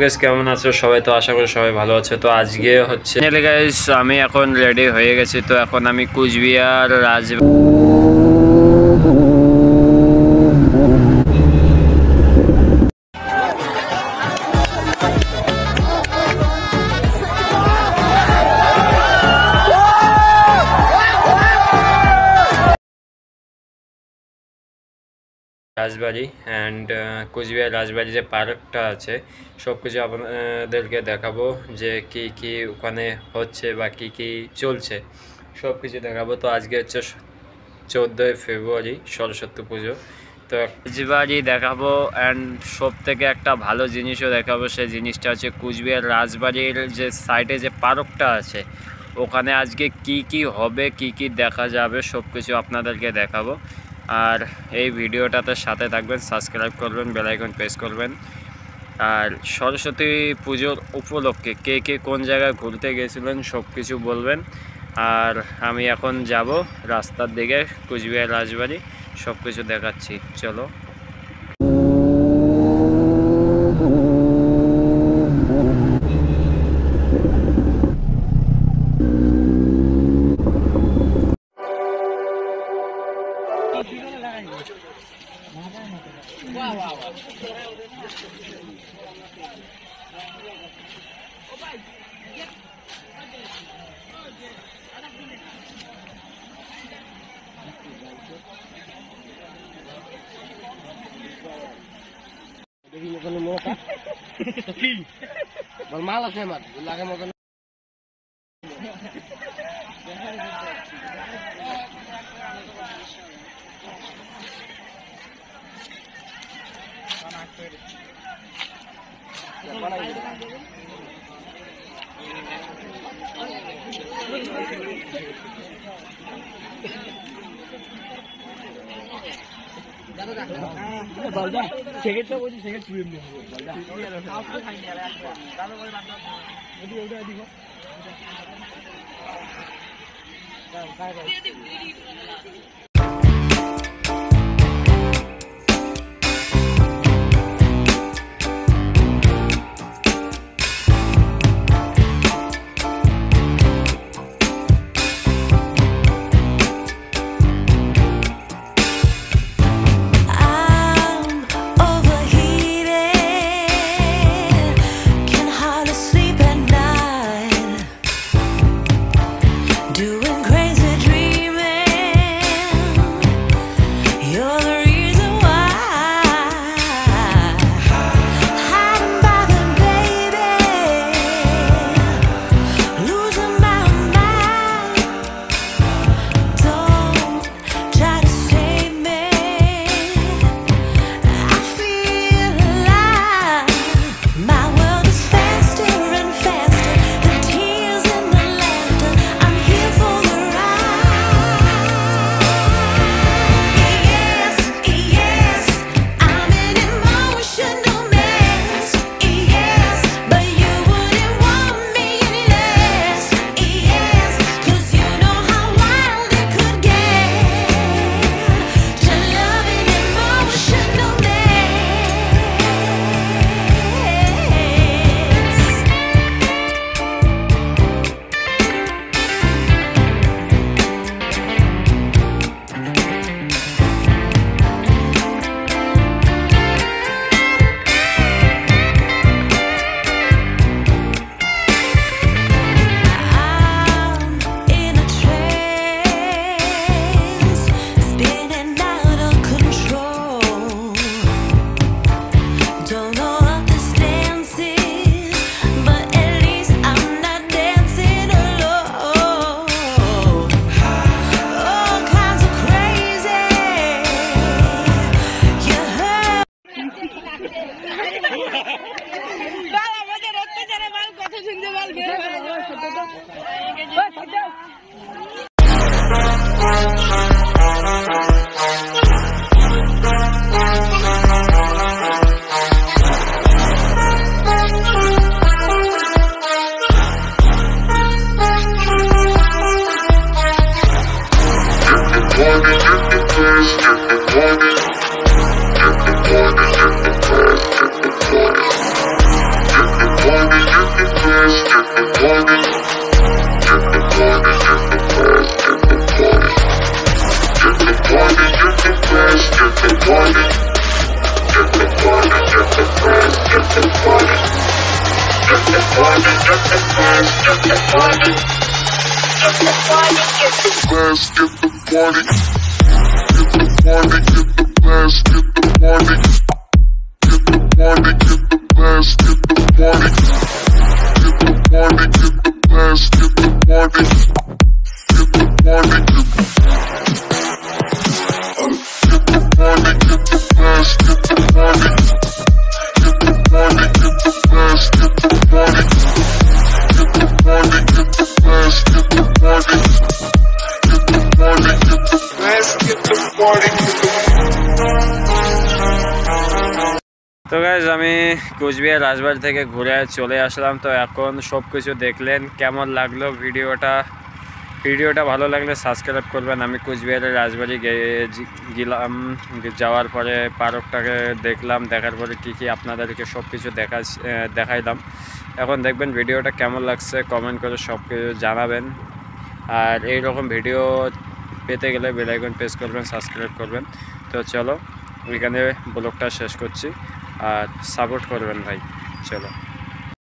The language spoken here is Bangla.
গাইস কেমন আছো সবাই? তো আশা করি সবাই ভালো আছে। তো আজকে হচ্ছে গাইস আমি এখন রেডি হয়ে গেছি। তো এখন আমি কুচবিহার রাজবাড়ি অ্যান্ড কুচবিহার রাজবাড়ি যে পার্কটা আছে সব কিছু আপনাদেরকে দেখাবো, যে কি কি ওখানে হচ্ছে বা কি কি চলছে সব কিছু দেখাবো। তো আজকে হচ্ছে 14ই ফেব্রুয়ারি, সরস্বতী পুজো। তো রাজবাড়ি দেখাবো অ্যান্ড সব থেকে একটা ভালো জিনিসও দেখাবো। সেই জিনিসটা হচ্ছে কুচবিহার রাজবাড়ির যে সাইডে যে পার্কটা আছে ওখানে আজকে কি কি হবে, কি কি দেখা যাবে সব কিছু আপনাদেরকে দেখাবো। আর এই ভিডিওটাতে সাথে থাকবেন, সাবস্ক্রাইব করবেন, বেল আইকন প্রেস করবেন। আর সরস্বতী পুজোর উপলক্ষে কে কে কোন জায়গায় ঘুরতে গেছিলেন সব কিছু বলবেন। আর আমি এখন যাব রাস্তার দিকে, কুচবিহার রাজবাড়ি সব কিছু দেখাচ্ছি, চলো। মাল আছে আমার লাগে মতন বলদা সেকেন্ডটা বলছি, সেকেন্ড চুরি এমনি হবে বলদা আউটপুট খাই নিয়ে আসবে দাদা বলে বাদ দাও এদি ওইটা দিব দাও কাই কাই Doing crazy dreaming, তো গাইজ আমি কোচবিহার রাজবাড়ি থেকে ঘুরে চলে আসলাম। তো এখন সব কিছু দেখলেন, কেমন লাগলো ভিডিওটা ভালো লাগলে সাবস্ক্রাইব করবেন। আমি কোচবিহারের রাজবাড়ি গেলাম, যাওয়ার পরে পার্কটাকে দেখলাম, দেখার পরে কী আপনাদেরকে সব কিছু দেখাইলাম। এখন দেখবেন ভিডিওটা কেমন লাগছে, কমেন্ট করে সব কিছু জানাবেন। আর এই রকম ভিডিও পেতে গেলে বেল আইকন প্রেস করবেন, সাবস্ক্রাইব করবেন। তো চলো এখানে ব্লগটা শেষ করছি, আর সাপোর্ট করবেন ভাই। চলো।